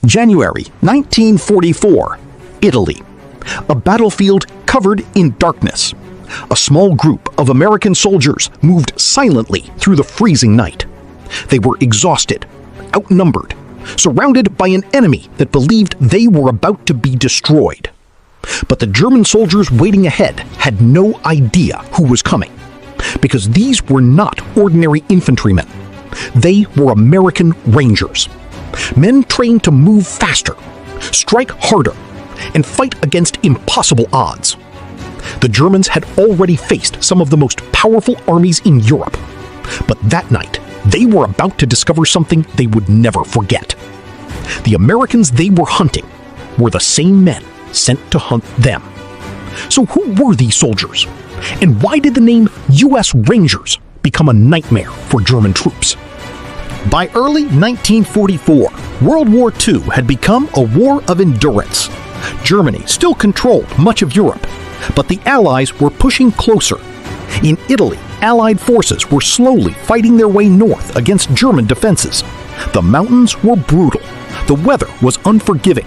January 1944, Italy. A battlefield covered in darkness. A small group of American soldiers moved silently through the freezing night. They were exhausted, outnumbered, surrounded by an enemy that believed they were about to be destroyed. But the German soldiers waiting ahead had no idea who was coming, because these were not ordinary infantrymen. They were American Rangers, men trained to move faster, strike harder, and fight against impossible odds. The Germans had already faced some of the most powerful armies in Europe, but that night they were about to discover something they would never forget. The Americans they were hunting were the same men sent to hunt them. So who were these soldiers? And why did the name U.S. Rangers become a nightmare for German troops? By early 1944, World War II had become a war of endurance. Germany still controlled much of Europe, but the Allies were pushing closer. In Italy, Allied forces were slowly fighting their way north against German defenses. The mountains were brutal. The weather was unforgiving.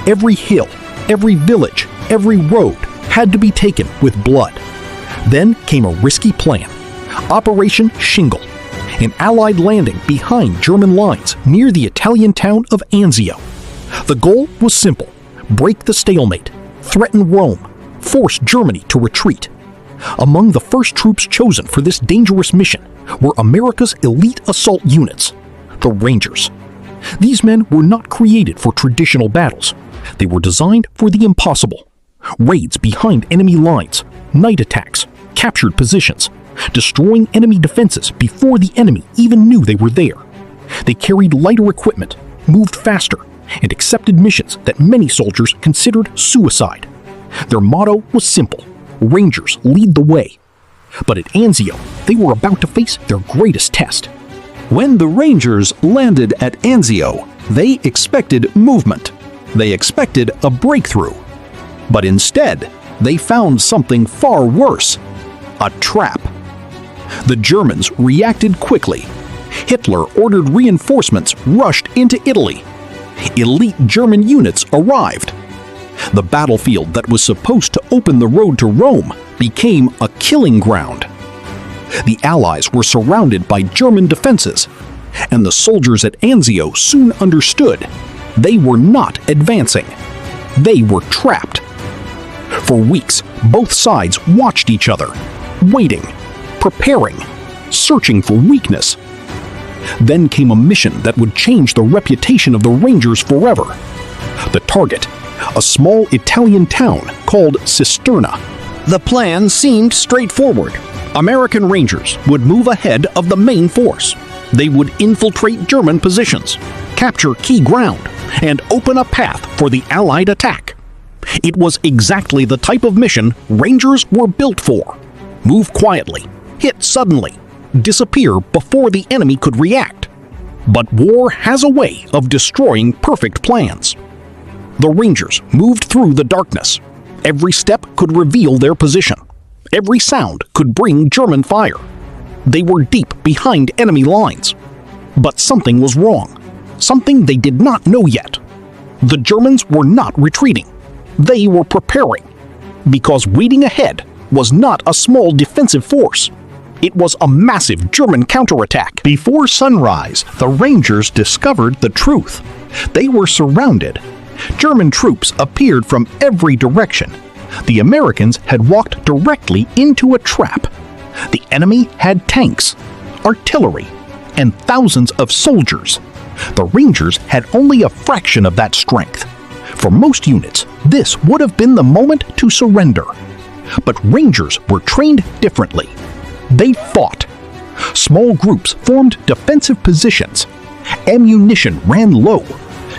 Every hill, every village, every road had to be taken with blood. Then came a risky plan, Operation Shingle, an Allied landing behind German lines near the Italian town of Anzio. The goal was simple: break the stalemate, threaten Rome, force Germany to retreat. Among the first troops chosen for this dangerous mission were America's elite assault units, the Rangers. These men were not created for traditional battles. They were designed for the impossible: raids behind enemy lines, night attacks, captured positions, destroying enemy defenses before the enemy even knew they were there. They carried lighter equipment, moved faster, and accepted missions that many soldiers considered suicide. Their motto was simple: Rangers lead the way. But at Anzio, they were about to face their greatest test. When the Rangers landed at Anzio, they expected movement. They expected a breakthrough. But instead, they found something far worse: a trap. The Germans reacted quickly. Hitler ordered reinforcements rushed into Italy. Elite German units arrived. The battlefield that was supposed to open the road to Rome became a killing ground. The Allies were surrounded by German defenses, and the soldiers at Anzio soon understood they were not advancing. They were trapped. For weeks, both sides watched each other, waiting, preparing, searching for weakness. Then came a mission that would change the reputation of the Rangers forever. The target, a small Italian town called Cisterna. The plan seemed straightforward. American Rangers would move ahead of the main force. They would infiltrate German positions, capture key ground, and open a path for the Allied attack. It was exactly the type of mission Rangers were built for. Move quietly, hit suddenly, disappear before the enemy could react. But war has a way of destroying perfect plans. The Rangers moved through the darkness. Every step could reveal their position. Every sound could bring German fire. They were deep behind enemy lines. But something was wrong. Something they did not know yet. The Germans were not retreating. They were preparing. Because waiting ahead was not a small defensive force. It was a massive German counterattack. Before sunrise, the Rangers discovered the truth. They were surrounded. German troops appeared from every direction. The Americans had walked directly into a trap. The enemy had tanks, artillery, and thousands of soldiers. The Rangers had only a fraction of that strength. For most units, this would have been the moment to surrender. But Rangers were trained differently. They fought. Small groups formed defensive positions. Ammunition ran low.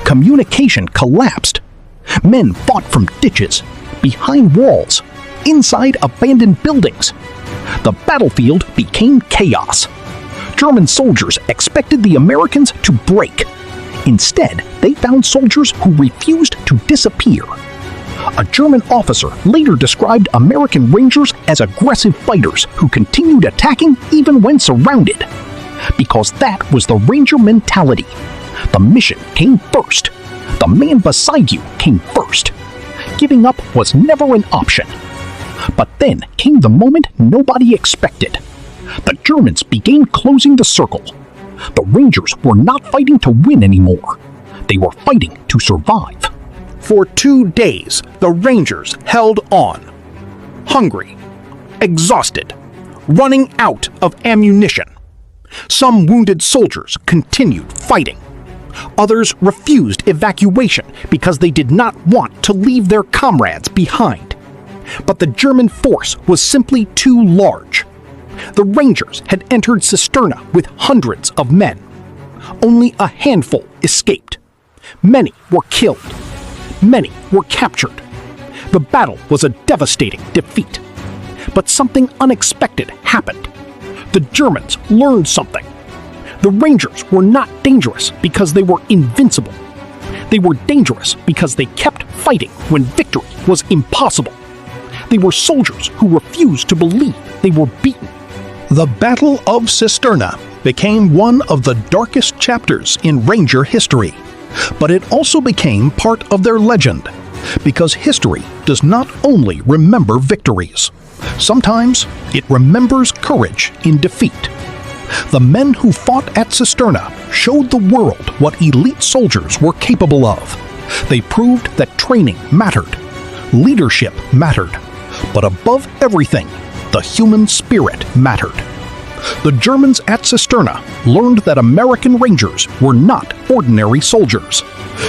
Communication collapsed. Men fought from ditches, behind walls, inside abandoned buildings. The battlefield became chaos. German soldiers expected the Americans to break. Instead, they found soldiers who refused to disappear. A German officer later described American Rangers as aggressive fighters who continued attacking even when surrounded. Because that was the Ranger mentality. The mission came first. The man beside you came first. Giving up was never an option. But then came the moment nobody expected. The Germans began closing the circle. The Rangers were not fighting to win anymore. They were fighting to survive. For 2 days, the Rangers held on. Hungry, exhausted, running out of ammunition. Some wounded soldiers continued fighting. Others refused evacuation because they did not want to leave their comrades behind. But the German force was simply too large. The Rangers had entered Cisterna with hundreds of men. Only a handful escaped. Many were killed. Many were captured. The battle was a devastating defeat. But something unexpected happened. The Germans learned something. The Rangers were not dangerous because they were invincible. They were dangerous because they kept fighting when victory was impossible. They were soldiers who refused to believe they were beaten. The Battle of Cisterna became one of the darkest chapters in Ranger history, but it also became part of their legend, because history does not only remember victories. Sometimes it remembers courage in defeat. The men who fought at Cisterna showed the world what elite soldiers were capable of. They proved that training mattered, leadership mattered, but above everything, the human spirit mattered. The Germans at Cisterna learned that American Rangers were not ordinary soldiers.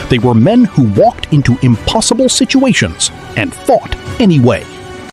They were men who walked into impossible situations and fought anyway.